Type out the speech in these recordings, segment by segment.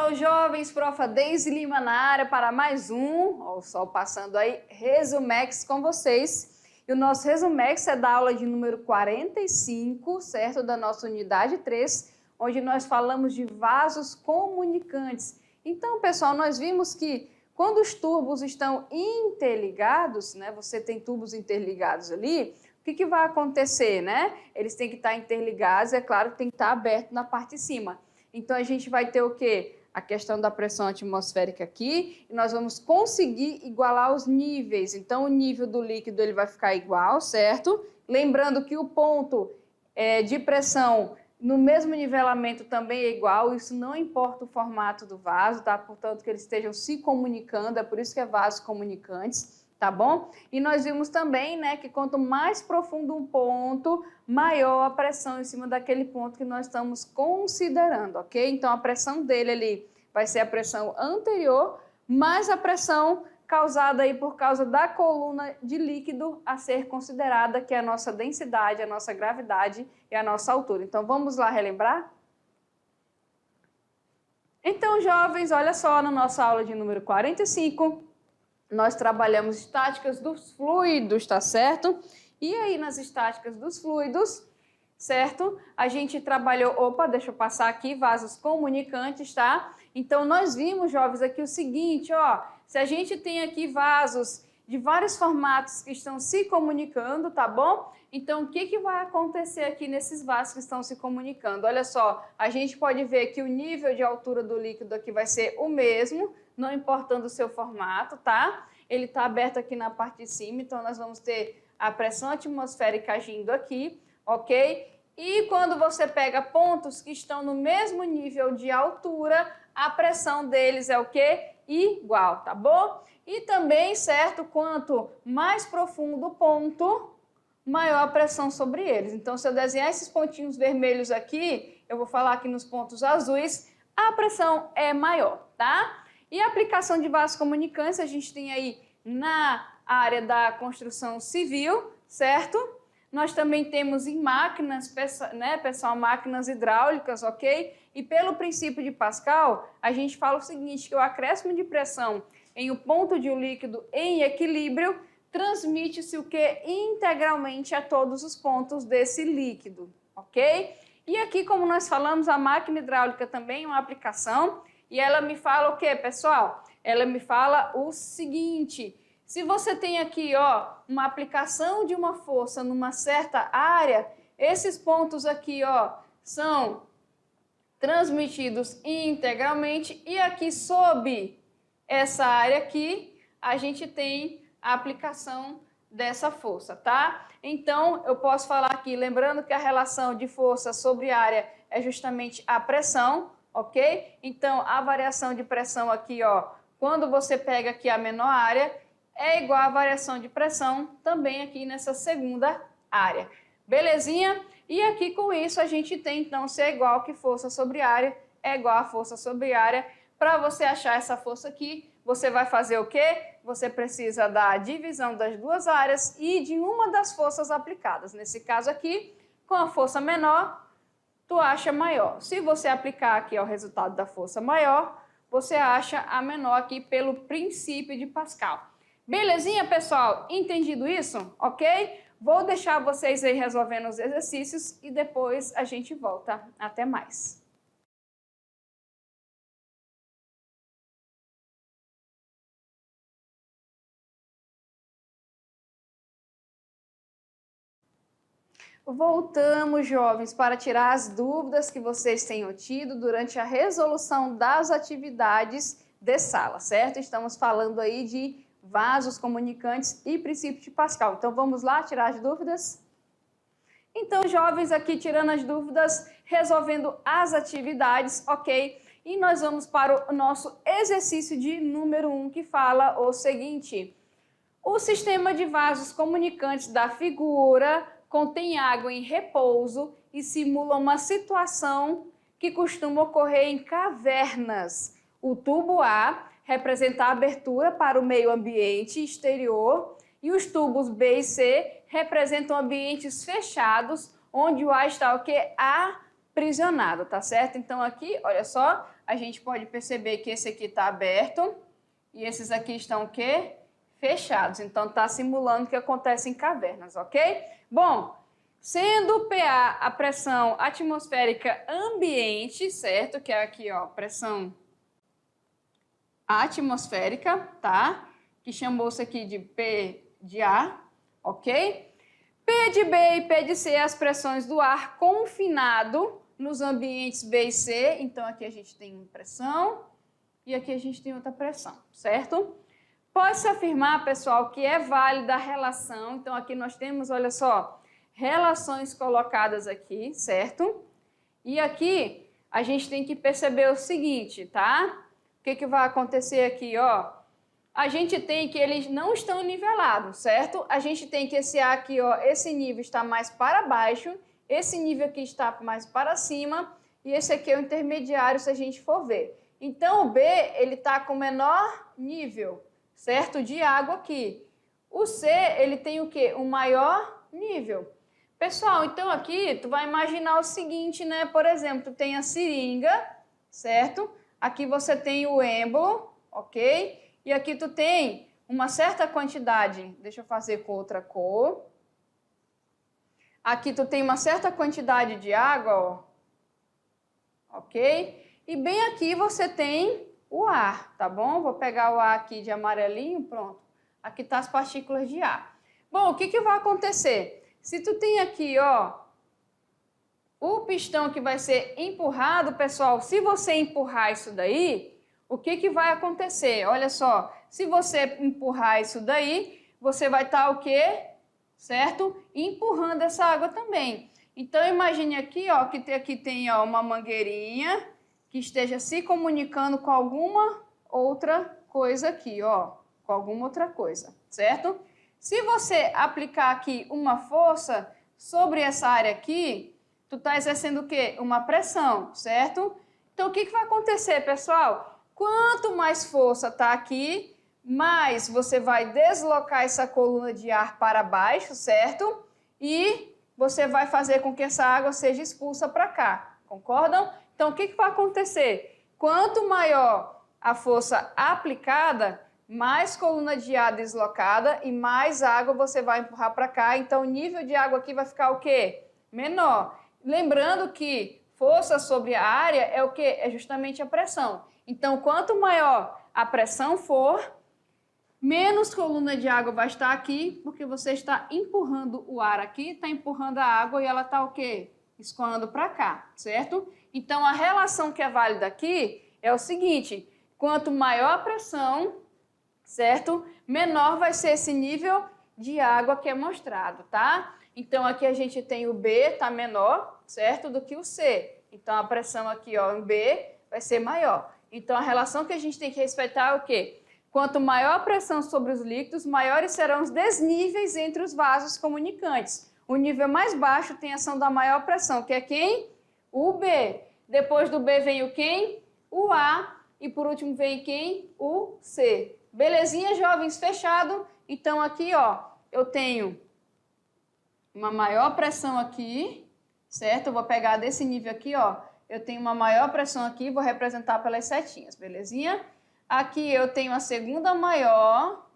Então, jovens, profa Deise Lima na área para mais um, ó, o sol passando aí, Resumex com vocês. E o nosso Resumex é da aula de número 45, certo? Da nossa unidade 3, onde nós falamos de vasos comunicantes. Então, pessoal, nós vimos que quando os tubos estão interligados, né? Você tem tubos interligados ali, o que vai acontecer, né? Eles têm que estar interligados, é claro que tem que estar aberto na parte de cima. Então, a gente vai ter o quê? A questão da pressão atmosférica aqui, e nós vamos conseguir igualar os níveis. Então, o nível do líquido ele vai ficar igual, certo? Lembrando que o ponto de pressão no mesmo nivelamento também é igual, isso não importa o formato do vaso, tá? Portanto, que eles estejam se comunicando, é por isso que é vasos comunicantes. Tá bom? E nós vimos também, né, que quanto mais profundo um ponto, maior a pressão em cima daquele ponto que nós estamos considerando, ok? Então, a pressão dele ali vai ser a pressão anterior, mais a pressão causada aí por causa da coluna de líquido a ser considerada, que é a nossa densidade, a nossa gravidade e a nossa altura. Então, vamos lá relembrar? Então, jovens, olha só, na nossa aula de número 45, nós trabalhamos estáticas dos fluidos, tá certo? E aí, nas estáticas dos fluidos, certo? A gente trabalhou, deixa eu passar aqui, vasos comunicantes, tá? Então, nós vimos, jovens, aqui o seguinte, ó, se a gente tem aqui vasos de vários formatos que estão se comunicando, tá bom? Então, o que vai acontecer aqui nesses vasos que estão se comunicando? Olha só, a gente pode ver que o nível de altura do líquido aqui vai ser o mesmo, não importando o seu formato, tá? Ele está aberto aqui na parte de cima, então nós vamos ter a pressão atmosférica agindo aqui, ok? E quando você pega pontos que estão no mesmo nível de altura, a pressão deles é o quê? Igual, tá bom? E também, certo, quanto mais profundo o ponto, maior a pressão sobre eles. Então, se eu desenhar esses pontinhos vermelhos aqui, eu vou falar aqui nos pontos azuis, a pressão é maior, tá? E a aplicação de vasos comunicantes, a gente tem aí na área da construção civil, certo? Nós também temos em máquinas, né, pessoal, máquinas hidráulicas, ok? E pelo princípio de Pascal, a gente fala o seguinte, que o acréscimo de pressão em um ponto de um líquido em equilíbrio transmite-se o que? Integralmente a todos os pontos desse líquido, ok? E aqui, como nós falamos, a máquina hidráulica também é uma aplicação. E ela me fala o quê, pessoal? Ela me fala o seguinte, se você tem aqui, ó, uma aplicação de uma força numa certa área, esses pontos aqui, ó, são transmitidos integralmente e aqui sob essa área aqui, a gente tem a aplicação dessa força, tá? Então, eu posso falar aqui, lembrando que a relação de força sobre área é justamente a pressão, ok? Então, a variação de pressão aqui, ó, quando você pega aqui a menor área, é igual à variação de pressão também aqui nessa segunda área. Belezinha? E aqui com isso a gente tem, então, se é igual que força sobre área, é igual a força sobre área. Para você achar essa força aqui, você vai fazer o quê? Você precisa da divisão das duas áreas e de uma das forças aplicadas. Nesse caso aqui, com a força menor, tu acha maior. Se você aplicar aqui o resultado da força maior, você acha a menor aqui pelo princípio de Pascal. Belezinha, pessoal? Entendido isso? Ok? Vou deixar vocês aí resolvendo os exercícios e depois a gente volta. Até mais. Voltamos, jovens, para tirar as dúvidas que vocês tenham tido durante a resolução das atividades de sala, certo? Estamos falando aí de vasos comunicantes e princípio de Pascal. Então, vamos lá tirar as dúvidas? Então, jovens, aqui tirando as dúvidas, resolvendo as atividades, ok? E nós vamos para o nosso exercício de número 1, que fala o seguinte. O sistema de vasos comunicantes da figura contém água em repouso e simula uma situação que costuma ocorrer em cavernas. O tubo A representa a abertura para o meio ambiente exterior e os tubos B e C representam ambientes fechados onde o ar está o quê? Aprisionado, tá certo? Então aqui, olha só, a gente pode perceber que esse aqui está aberto e esses aqui estão o quê? Fechados. Então, está simulando o que acontece em cavernas, ok? Bom, sendo o PA a pressão atmosférica ambiente, certo? Que é aqui, ó, pressão atmosférica, tá? Que chamou-se aqui de P de A, ok? P de B e P de C, as pressões do ar confinado nos ambientes B e C. Então, aqui a gente tem uma pressão e aqui a gente tem outra pressão, certo? Pode-se afirmar, pessoal, que é válida a relação. Então, aqui nós temos, olha só, relações colocadas aqui, certo? E aqui a gente tem que perceber o seguinte, tá? O que vai acontecer aqui, ó? A gente tem que eles não estão nivelados, certo? A gente tem que esse A aqui, ó, esse nível está mais para baixo, esse nível aqui está mais para cima e esse aqui é o intermediário, se a gente for ver. Então, o B, ele está com menor nível, certo? De água aqui. O C, ele tem o quê? Um maior nível. Pessoal, então aqui tu vai imaginar o seguinte, né? Por exemplo, tu tem a seringa, certo? Aqui você tem o êmbolo, ok? E aqui tu tem uma certa quantidade, deixa eu fazer com outra cor. Aqui tu tem uma certa quantidade de água, ó, ok? E bem aqui você tem o ar, tá bom? Vou pegar o ar aqui de amarelinho, pronto. Aqui tá as partículas de ar. Bom, o que vai acontecer? Se tu tem aqui, ó, o pistão que vai ser empurrado, pessoal, se você empurrar isso daí, o que vai acontecer? Olha só, se você empurrar isso daí, você vai estar o quê? Certo? Empurrando essa água também. Então, imagine aqui, ó, que aqui tem ó, uma mangueirinha que esteja se comunicando com alguma outra coisa aqui, ó, com alguma outra coisa, certo? Se você aplicar aqui uma força sobre essa área aqui, tu está exercendo o quê? Uma pressão, certo? Então, o que vai acontecer, pessoal? Quanto mais força está aqui, mais você vai deslocar essa coluna de ar para baixo, certo? E você vai fazer com que essa água seja expulsa para cá, concordam? Então, o que vai acontecer? Quanto maior a força aplicada, mais coluna de ar deslocada e mais água você vai empurrar para cá. Então, o nível de água aqui vai ficar o quê? Menor. Lembrando que força sobre a área é o quê? É justamente a pressão. Então, quanto maior a pressão for, menos coluna de água vai estar aqui, porque você está empurrando o ar aqui, está empurrando a água e ela está o quê? Escoando para cá, certo? Então, a relação que é válida aqui é o seguinte, quanto maior a pressão, certo? Menor vai ser esse nível de água que é mostrado, tá? Então, aqui a gente tem o B, tá menor, certo? Do que o C. Então, a pressão aqui, ó, em B vai ser maior. Então, a relação que a gente tem que respeitar é o quê? Quanto maior a pressão sobre os líquidos, maiores serão os desníveis entre os vasos comunicantes. O nível mais baixo tem a ação da maior pressão, que é quem? O B. Depois do B vem o quem? O A. E por último vem quem? O C. Belezinha, jovens? Fechado? Então, aqui, ó, eu tenho uma maior pressão aqui, certo? Eu vou pegar desse nível aqui, ó. Eu tenho uma maior pressão aqui, vou representar pelas setinhas, belezinha? Aqui eu tenho a segunda maior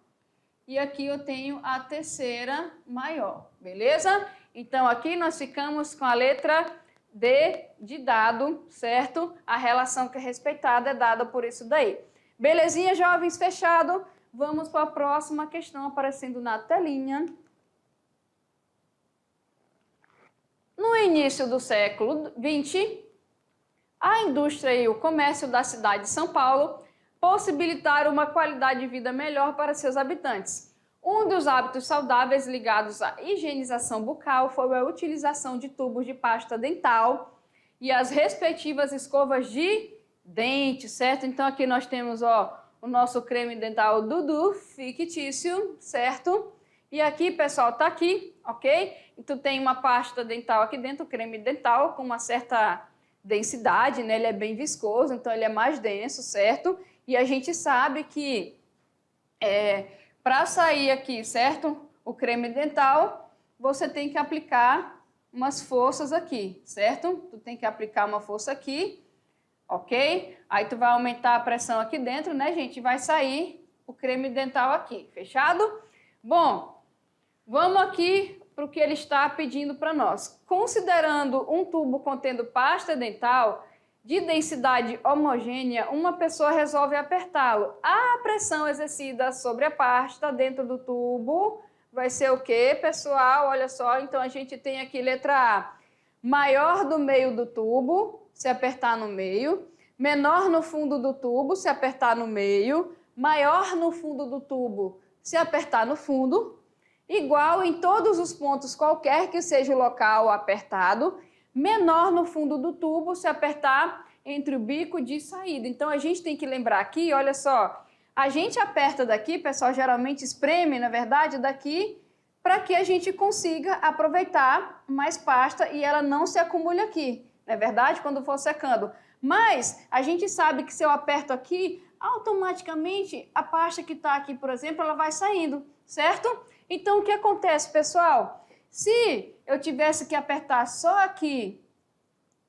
e aqui eu tenho a terceira maior, beleza? Então, aqui nós ficamos com a letra D de dado, certo? A relação que é respeitada é dada por isso daí. Belezinha, jovens? Fechado? Vamos para a próxima questão aparecendo na telinha. No início do século XX, a indústria e o comércio da cidade de São Paulo possibilitaram uma qualidade de vida melhor para seus habitantes. Um dos hábitos saudáveis ligados à higienização bucal foi a utilização de tubos de pasta dental e as respectivas escovas de dente, certo? Então aqui nós temos, ó, o nosso creme dental Dudu fictício, certo? E aqui, pessoal, tá aqui, ok? E tu tem uma pasta dental aqui dentro, o creme dental com uma certa densidade, né? Ele é bem viscoso, então ele é mais denso, certo? E a gente sabe que para sair aqui, certo? O creme dental, você tem que aplicar umas forças aqui, certo? Tu tem que aplicar uma força aqui, ok? Aí tu vai aumentar a pressão aqui dentro, né, gente? Vai sair o creme dental aqui, fechado? Bom, vamos aqui para o que ele está pedindo para nós. Considerando um tubo contendo pasta dental de densidade homogênea, uma pessoa resolve apertá-lo. A pressão exercida sobre a pasta dentro do tubo vai ser o quê, pessoal? Olha só, então a gente tem aqui letra A, maior do meio do tubo, se apertar no meio, menor no fundo do tubo, se apertar no meio, maior no fundo do tubo, se apertar no fundo, igual em todos os pontos, qualquer que seja o local apertado, menor no fundo do tubo, se apertar entre o bico de saída. Então, a gente tem que lembrar aqui, olha só, a gente aperta daqui, pessoal, geralmente espreme, na verdade, daqui, para que a gente consiga aproveitar mais pasta e ela não se acumule aqui, não é verdade? Quando for secando. Mas a gente sabe que se eu aperto aqui, automaticamente a pasta que está aqui, por exemplo, ela vai saindo, certo? Então, o que acontece, pessoal? Se eu tivesse que apertar só aqui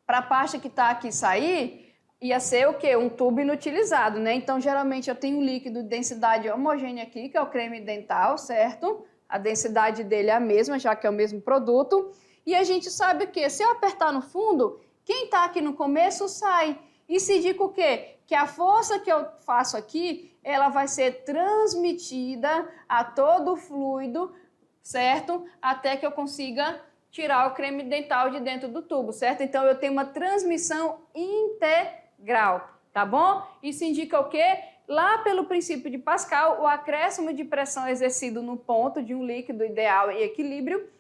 para a pasta que está aqui sair, ia ser o quê? Um tubo inutilizado, né? Então, geralmente, eu tenho um líquido de densidade homogênea aqui, que é o creme dental, certo? A densidade dele é a mesma, já que é o mesmo produto. E a gente sabe que se eu apertar no fundo, quem está aqui no começo sai. Isso indica o quê? Que a força que eu faço aqui, ela vai ser transmitida a todo o fluido, certo? Até que eu consiga tirar o creme dental de dentro do tubo, certo? Então, eu tenho uma transmissão integral, tá bom? Isso indica o quê? Lá pelo princípio de Pascal, o acréscimo de pressão exercido no ponto de um líquido ideal e equilíbrio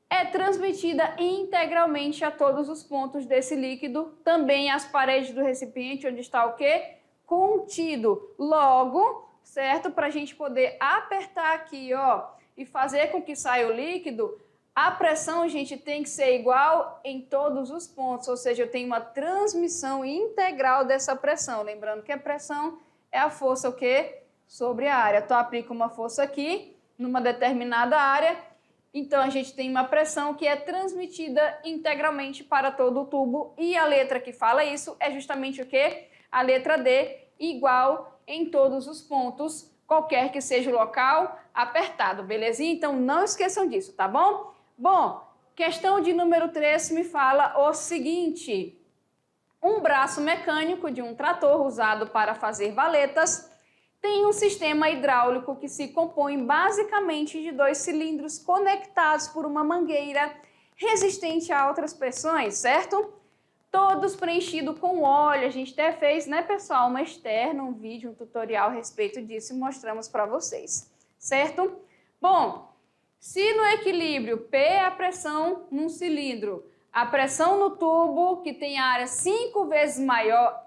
é transmitida integralmente a todos os pontos desse líquido, também às paredes do recipiente, onde está o quê? Contido. Logo, certo? Para a gente poder apertar aqui, ó, e fazer com que saia o líquido, a pressão, gente, tem que ser igual em todos os pontos, ou seja, eu tenho uma transmissão integral dessa pressão. Lembrando que a pressão é a força, o quê? Sobre a área. Então, aplica uma força aqui, numa determinada área. Então, a gente tem uma pressão que é transmitida integralmente para todo o tubo. E a letra que fala isso é justamente o quê? A letra D, igual em todos os pontos, qualquer que seja o local apertado, belezinha? Então, não esqueçam disso, tá bom? Bom, questão de número 3 me fala o seguinte. Um braço mecânico de um trator usado para fazer valetas tem um sistema hidráulico que se compõe basicamente de 2 cilindros conectados por uma mangueira resistente a outras pressões, certo? Todos preenchidos com óleo. A gente até fez, né, pessoal, uma externa, um vídeo, um tutorial a respeito disso e mostramos para vocês, certo? Bom, se no equilíbrio P é a pressão num cilindro, a pressão no tubo, que tem a área 5 vezes maior,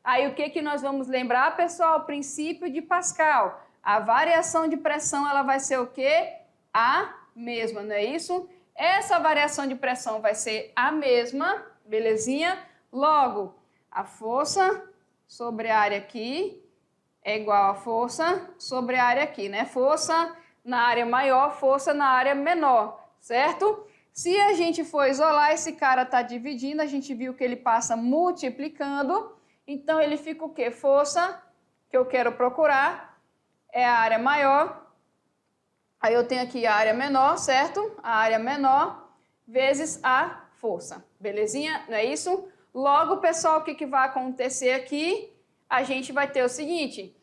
aí o que nós vamos lembrar, pessoal? O princípio de Pascal. A variação de pressão, ela vai ser o quê? A mesma, não é isso? Essa variação de pressão vai ser a mesma, belezinha? Logo, a força sobre a área aqui é igual a força sobre a área aqui, né? Força na área maior, força na área menor, certo? Se a gente for isolar, esse cara está dividindo, a gente viu que ele passa multiplicando, então ele fica o quê? Força, que eu quero procurar, é a área maior, aí eu tenho aqui a área menor, certo? A área menor vezes a força, belezinha? Não é isso? Logo, pessoal, o que vai acontecer aqui? A gente vai ter o seguinte,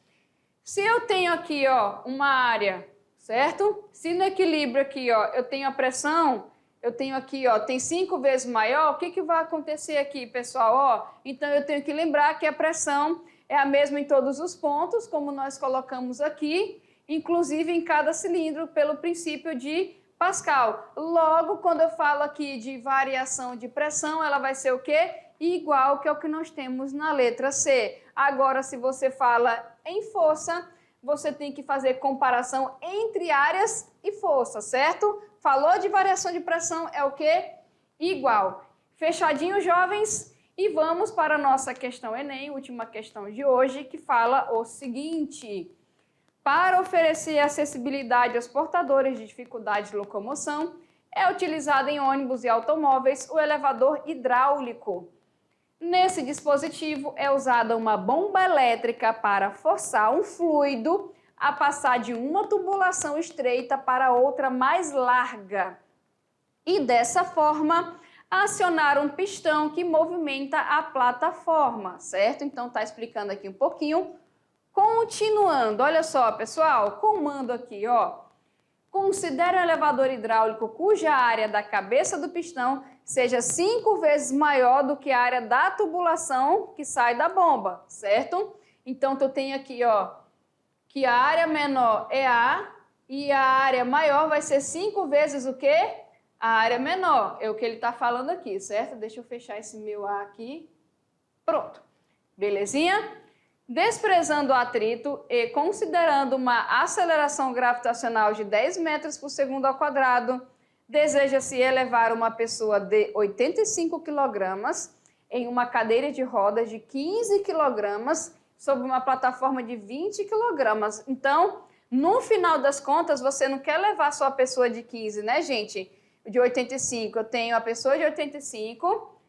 se eu tenho aqui, ó, uma área, certo? Se no equilíbrio aqui, ó, eu tenho a pressão, eu tenho aqui, ó, tem 5 vezes maior, o que vai acontecer aqui, pessoal? Ó, então, eu tenho que lembrar que a pressão é a mesma em todos os pontos, como nós colocamos aqui, inclusive em cada cilindro, pelo princípio de Pascal. Logo, quando eu falo aqui de variação de pressão, ela vai ser o quê? Igual que é o que nós temos na letra C. Agora, se você fala em força, você tem que fazer comparação entre áreas e força, certo? Falou de variação de pressão, é o quê? Igual. Fechadinho, jovens? E vamos para a nossa questão Enem, última questão de hoje, que fala o seguinte. Para oferecer acessibilidade aos portadores de dificuldade de locomoção, é utilizado em ônibus e automóveis o elevador hidráulico. Nesse dispositivo é usada uma bomba elétrica para forçar um fluido a passar de uma tubulação estreita para outra mais larga. E dessa forma, acionar um pistão que movimenta a plataforma, certo? Então, tá explicando aqui um pouquinho. Continuando, olha só, pessoal, comando aqui, ó. Considere um elevador hidráulico cuja área da cabeça do pistão seja 5 vezes maior do que a área da tubulação que sai da bomba, certo? Então, tu tem aqui, ó, que a área menor é A e a área maior vai ser 5 vezes o quê? A área menor. É o que ele está falando aqui, certo? Deixa eu fechar esse meu A aqui. Pronto. Belezinha? Desprezando o atrito e considerando uma aceleração gravitacional de 10 metros por segundo ao quadrado, deseja-se elevar uma pessoa de 85 kg em uma cadeira de rodas de 15 kg sobre uma plataforma de 20 kg. Então, no final das contas, você não quer levar só a pessoa de 15, né, gente? De 85. Eu tenho a pessoa de 85,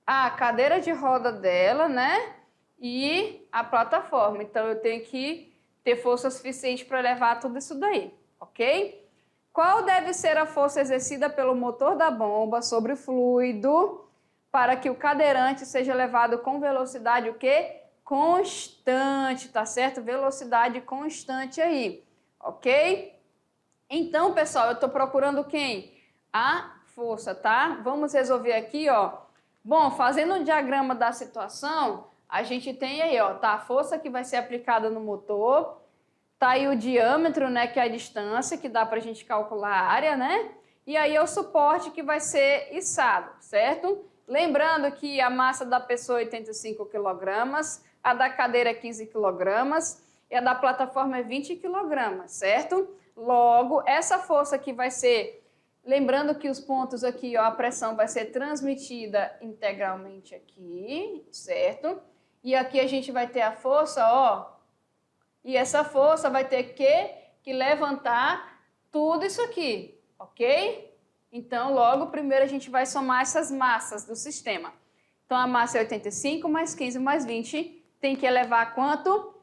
a cadeira de roda dela, né? E a plataforma. Então, eu tenho que ter força suficiente para levar tudo isso daí, ok? Qual deve ser a força exercida pelo motor da bomba sobre o fluido para que o cadeirante seja levado com velocidade o quê? Constante, tá certo? Velocidade constante aí, ok? Então, pessoal, eu estou procurando quem? A força, tá? Vamos resolver aqui, ó. Bom, fazendo um diagrama da situação, a gente tem aí, ó, tá a força que vai ser aplicada no motor, tá aí o diâmetro, né, que é a distância, que dá pra gente calcular a área, né? E aí é o suporte que vai ser içado, certo? Lembrando que a massa da pessoa é 85 kg, a da cadeira é 15 kg e a da plataforma é 20 kg, certo? Logo, essa força que vai ser... Lembrando que os pontos aqui, ó, a pressão vai ser transmitida integralmente aqui, certo? E aqui a gente vai ter a força, ó, e essa força vai ter que levantar tudo isso aqui, ok? Então, logo, primeiro a gente vai somar essas massas do sistema. Então, a massa é 85 mais 15 mais 20, tem que elevar quanto?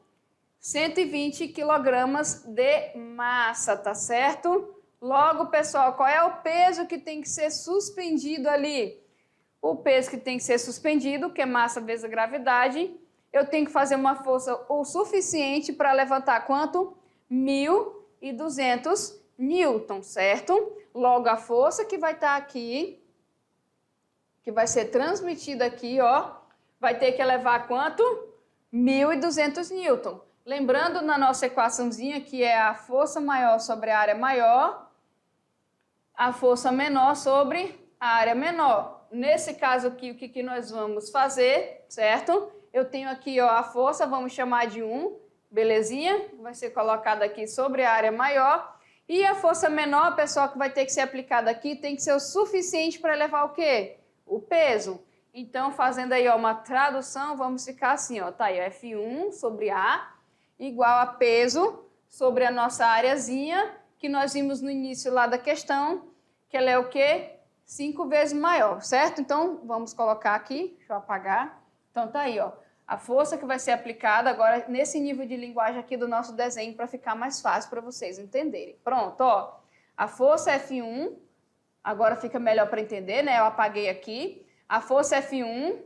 120 kg de massa, tá certo? Logo, pessoal, qual é o peso que tem que ser suspendido ali? O peso que tem que ser suspendido, que é massa vezes a gravidade, eu tenho que fazer uma força o suficiente para levantar quanto? 1.200 newtons, certo? Logo, a força que vai estar aqui, que vai ser transmitida aqui, ó, vai ter que elevar quanto? 1.200 newtons. Lembrando na nossa equaçãozinha que é a força maior sobre a área maior, a força menor sobre a área menor. Nesse caso aqui, o que nós vamos fazer, certo? Eu tenho aqui, ó, a força, vamos chamar de 1, belezinha? Vai ser colocada aqui sobre a área maior. E a força menor, pessoal, que vai ter que ser aplicada aqui, tem que ser o suficiente para levar o quê? O peso. Então, fazendo aí, ó, uma tradução, vamos ficar assim, ó, tá aí, ó, F1 sobre A igual a peso sobre a nossa areazinha, que nós vimos no início lá da questão, que ela é o quê? 5 vezes maior, certo? Então, vamos colocar aqui, deixa eu apagar. Então, tá aí, ó, a força que vai ser aplicada agora nesse nível de linguagem aqui do nosso desenho para ficar mais fácil para vocês entenderem. Pronto, ó, a força é F1, agora fica melhor para entender, né? Eu apaguei aqui. A força é F1,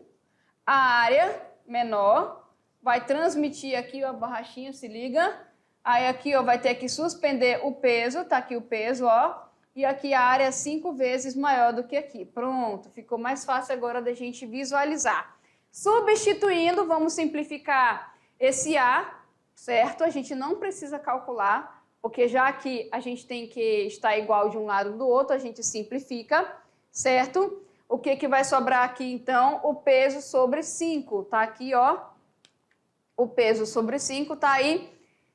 a área menor, vai transmitir aqui, ó, a borrachinha, se liga. Aí aqui, ó, vai ter que suspender o peso, tá aqui o peso, ó. E aqui a área é 5 vezes maior do que aqui. Pronto, ficou mais fácil agora da gente visualizar. Substituindo, vamos simplificar esse A, certo? A gente não precisa calcular, porque já que a gente tem que estar igual de um lado do outro, a gente simplifica, certo? O que vai sobrar aqui, então? O peso sobre 5, tá aqui, ó. O peso sobre 5 tá aí.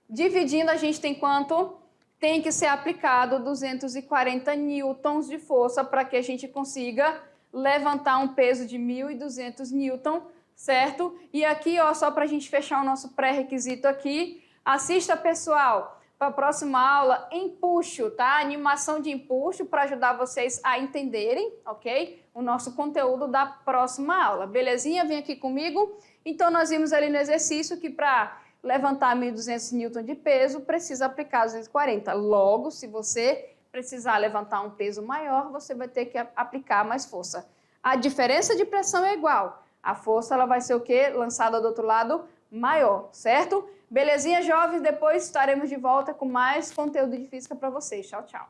Dividindo, a gente tem quanto? Tem que ser aplicado 240 newtons de força para que a gente consiga levantar um peso de 1.200 newton, certo? E aqui, ó, só para a gente fechar o nosso pré-requisito aqui, assista, pessoal, para a próxima aula, empuxo, tá? Animação de empuxo para ajudar vocês a entenderem, ok? O nosso conteúdo da próxima aula, belezinha? Vem aqui comigo. Então, nós vimos ali no exercício que para levantar 1.200 Newton de peso, precisa aplicar 240. Logo, se você precisar levantar um peso maior, você vai ter que aplicar mais força. A diferença de pressão é igual. A força ela vai ser o quê? Lançada do outro lado maior, certo? Belezinha, jovens? Depois estaremos de volta com mais conteúdo de física para vocês. Tchau, tchau.